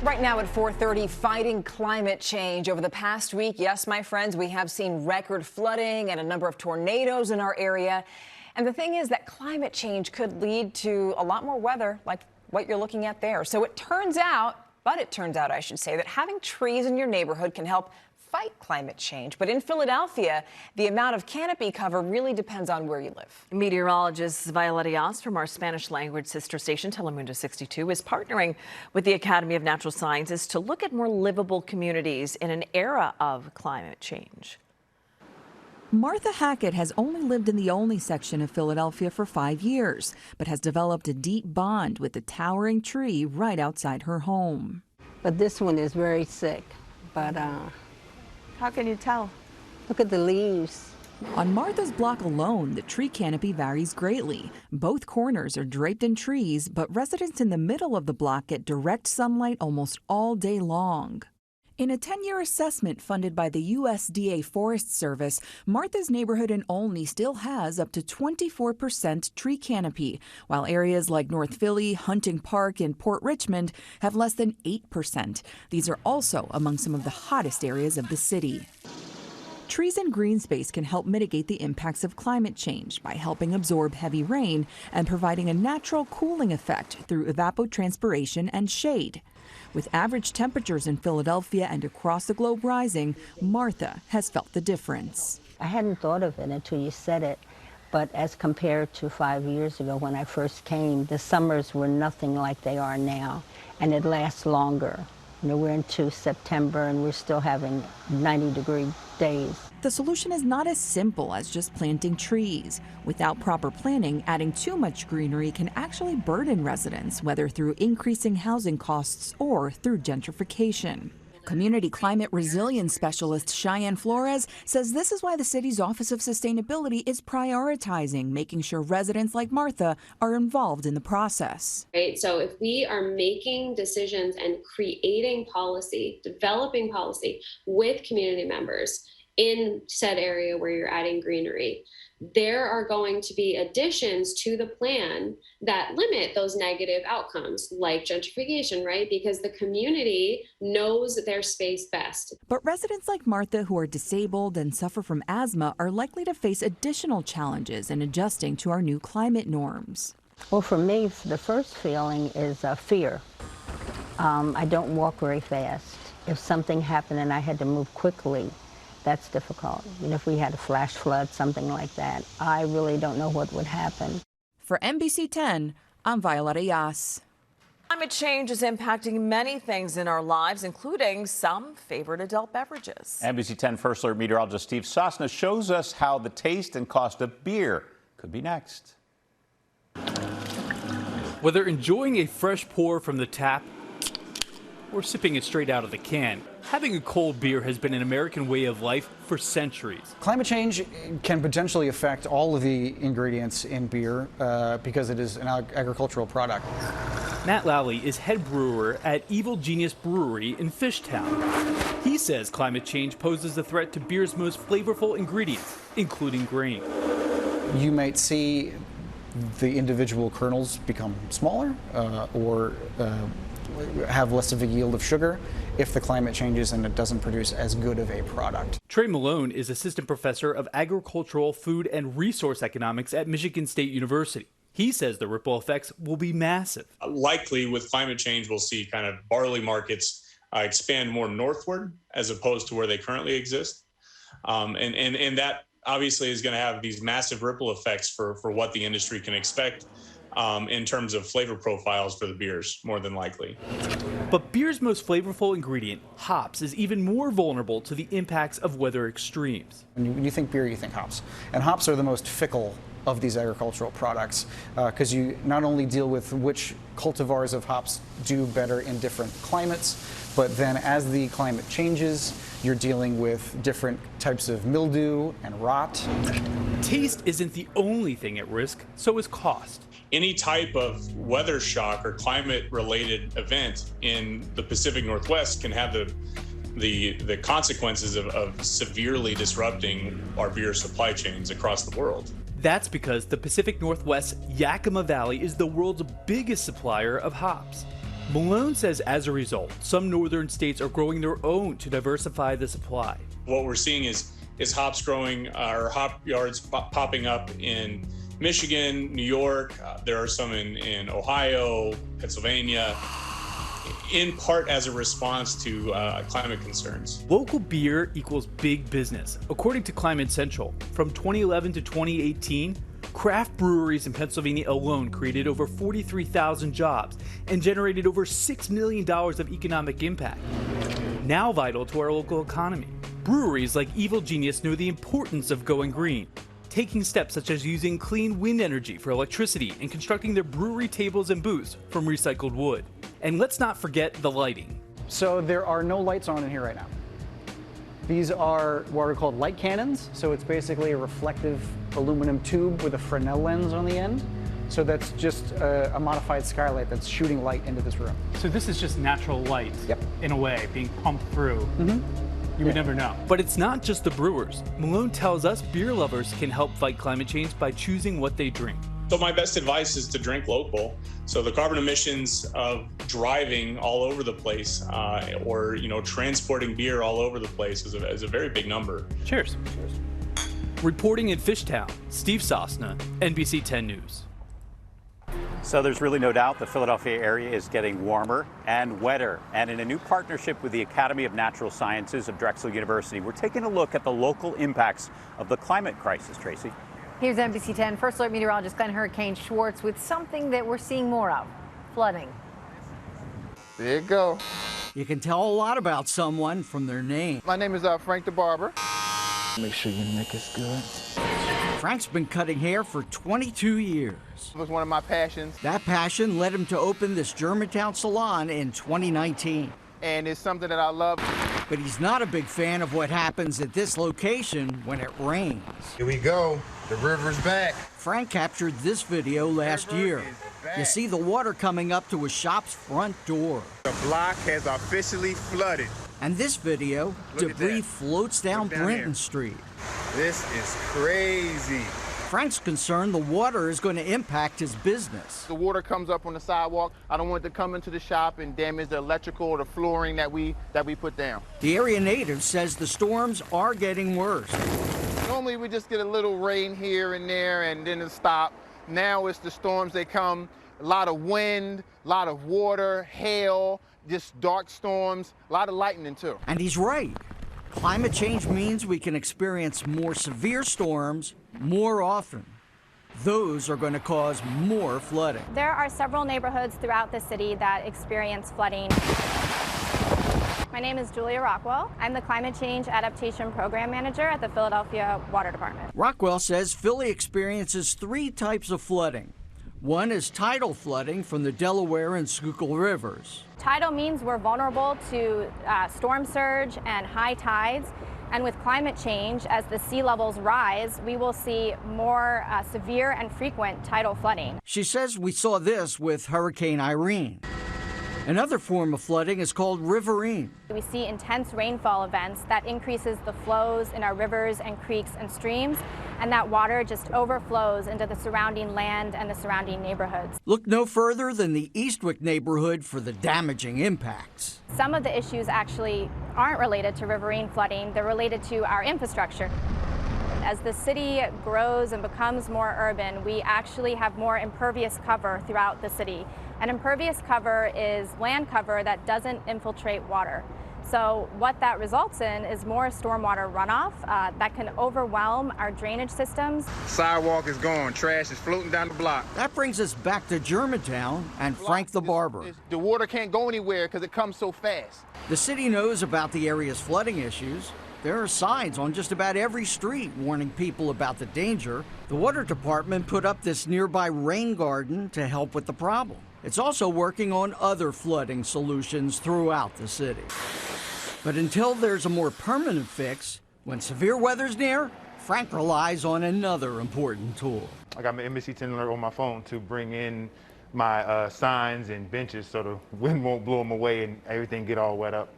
Right now at 4:30, fighting climate change. Over the past week, yes, my friends, we have seen record flooding and a number of tornadoes in our area. And the thing is that climate change could lead to a lot more weather like what you're looking at there. So it turns out, I should say, that having trees in your neighborhood can help fight climate change. But in Philadelphia, the amount of canopy cover really depends on where you live. Meteorologist Violeta Yas from our Spanish language sister station, Telemundo 62, is partnering with the Academy of Natural Sciences to look at more livable communities in an era of climate change. Martha Hackett has only lived in the Olney section of Philadelphia for 5 years, but has developed a deep bond with the towering tree right outside her home. But this one is very sick, but How can you tell? look at the leaves. On Martha's block alone, the tree canopy varies greatly. Both corners are draped in trees, but residents in the middle of the block get direct sunlight almost all day long. In a 10-year assessment funded by the USDA Forest Service, Martha's neighborhood in Olney still has up to 24% tree canopy, while areas like North Philly, Hunting Park, and Port Richmond have less than 8%. These are also among some of the hottest areas of the city. Trees and green space can help mitigate the impacts of climate change by helping absorb heavy rain and providing a natural cooling effect through evapotranspiration and shade. With average temperatures in Philadelphia and across the globe rising, Martha has felt the difference. I hadn't thought of it until you said it, but as compared to 5 years ago when I first came, the summers were nothing like they are now, and it lasts longer. You know, we're into September and we're still having 90-degree days. The solution is not as simple as just planting trees. Without proper planning, adding too much greenery can actually burden residents, whether through increasing housing costs or through gentrification. Community climate resilience specialist Cheyenne Flores says this is why the city's Office of Sustainability is prioritizing making sure residents like Martha are involved in the process. Right. So if we are making decisions and creating policy, developing policy with community members in said area where you're adding greenery, there are going to be additions to the plan that limit those negative outcomes like gentrification, right? Because the community knows their space best. But residents like Martha who are disabled and suffer from asthma are likely to face additional challenges in adjusting to our new climate norms. Well, for me, the first feeling is fear. I don't walk very fast. If something happened and I had to move quickly, that's difficult. You know, if we had a flash flood, something like that, I really don't know what would happen. For NBC 10, I'm Violeta Yas. Climate change is impacting many things in our lives, including some favorite adult beverages. NBC 10 First Alert meteorologist Steve Sosna shows us how the taste and cost of beer could be next. Whether enjoying a fresh pour from the tap or sipping it straight out of the can, having a cold beer has been an American way of life for centuries. Climate change can potentially affect all of the ingredients in beer because it is an agricultural product. Matt Lally is head brewer at Evil Genius Brewery in Fishtown. He says climate change poses a threat to beer's most flavorful ingredients, including grain. You might see the individual kernels become smaller or have less of a yield of sugar if the climate changes and it doesn't produce as good of a product. Trey Malone is assistant professor of agricultural, food, and resource economics at Michigan State University. He says the ripple effects will be massive. Likely with climate change, we'll see kind of barley markets expand more northward as opposed to where they currently exist. And that obviously is going to have these massive ripple effects for what the industry can expect in terms of flavor profiles for the beers, more than likely. But beer's most flavorful ingredient, hops, is even more vulnerable to the impacts of weather extremes. When you think beer, you think hops. And hops are the most fickle of these agricultural products because you not only deal with which cultivars of hops do better in different climates, but then as the climate changes, you're dealing with different types of mildew and rot. Taste isn't the only thing at risk, so is cost. Any type of weather shock or climate-related event in the Pacific Northwest can have the consequences of severely disrupting our beer supply chains across the world. That's because the Pacific Northwest's Yakima Valley is the world's biggest supplier of hops. Malone says as a result, some northern states are growing their own to diversify the supply. What we're seeing is hops growing, or hop yards popping up in Michigan, New York. There are some in Ohio, Pennsylvania, in part as a response to climate concerns. Local beer equals big business. According to Climate Central, from 2011 to 2018, craft breweries in Pennsylvania alone created over 43,000 jobs and generated over $6 million of economic impact. Now vital to our local economy. Breweries like Evil Genius know the importance of going green, taking steps such as using clean wind energy for electricity and constructing their brewery tables and booths from recycled wood. And let's not forget the lighting. So there are no lights on in here right now. These are what are called light cannons. So it's basically a reflective aluminum tube with a Fresnel lens on the end. So that's just a modified skylight that's shooting light into this room. So this is just natural light, in a way, being pumped through. You would never know. But it's not just the brewers. Malone tells us beer lovers can help fight climate change by choosing what they drink. So my best advice is to drink local. So the carbon emissions of driving all over the place, or transporting beer all over the place is a very big number. Cheers. Reporting in Fishtown, Steve Sosna, NBC 10 News. So there's really no doubt the Philadelphia area is getting warmer and wetter. And in a new partnership with the Academy of Natural Sciences of Drexel University, we're taking a look at the local impacts of the climate crisis. Tracy. Here's NBC 10 First Alert meteorologist Glenn Hurricane Schwartz with something that we're seeing more of, flooding. There you go. You can tell a lot about someone from their name. My name is Frank the Barber. Make sure your neck is good. Frank's been cutting hair for 22 years. It was one of my passions. That passion led him to open this Germantown salon in 2019. And it's something that I love. But he's not a big fan of what happens at this location when it rains. Here we go. The river's back. Frank captured this video last year. You see the water coming up to his shop's front door. The block has officially flooded. And this video, debris floats down Brenton Street. This is crazy. Frank's concerned the water is going to impact his business. The water comes up on the sidewalk. I don't want it to come into the shop and damage the electrical or the flooring that we put down. The area native says the storms are getting worse. Normally we just get a little rain here and there and then it stops. Now it's the storms, they come, a lot of wind, a lot of water, hail, just dark storms, a lot of lightning too. And he's right. Climate change means we can experience more severe storms more often. Those are going to cause more flooding. There are several neighborhoods throughout the city that experience flooding. My name is Julia Rockwell. I'm the Climate Change Adaptation Program Manager at the Philadelphia Water Department. Rockwell says Philly experiences 3 types of flooding. One is tidal flooding from the Delaware and Schuylkill rivers. Tidal means we're vulnerable to storm surge and high tides. And with climate change, as the sea levels rise, we will see more severe and frequent tidal flooding. She says we saw this with Hurricane Irene. Another form of flooding is called riverine. We see intense rainfall events that increases the flows in our rivers and creeks and streams, and that water just overflows into the surrounding land and the surrounding neighborhoods. Look no further than the Eastwick neighborhood for the damaging impacts. Some of the issues actually aren't related to riverine flooding, they're related to our infrastructure. As the city grows and becomes more urban, we actually have more impervious cover throughout the city. And impervious cover is land cover that doesn't infiltrate water. So what that results in is more stormwater runoff that can overwhelm our drainage systems. Sidewalk is gone, trash is floating down the block. That brings us back to Germantown and Frank the Barber. The water can't go anywhere because it comes so fast. The city knows about the area's flooding issues. There are signs on just about every street warning people about the danger. The water department put up this nearby rain garden to help with the problem. It's also working on other flooding solutions throughout the city. But until there's a more permanent fix, when severe weather's near, Frank relies on another important tool. I got my NBC 10 alert on my phone to bring in my signs and benches so the wind won't blow them away and everything get all wet up.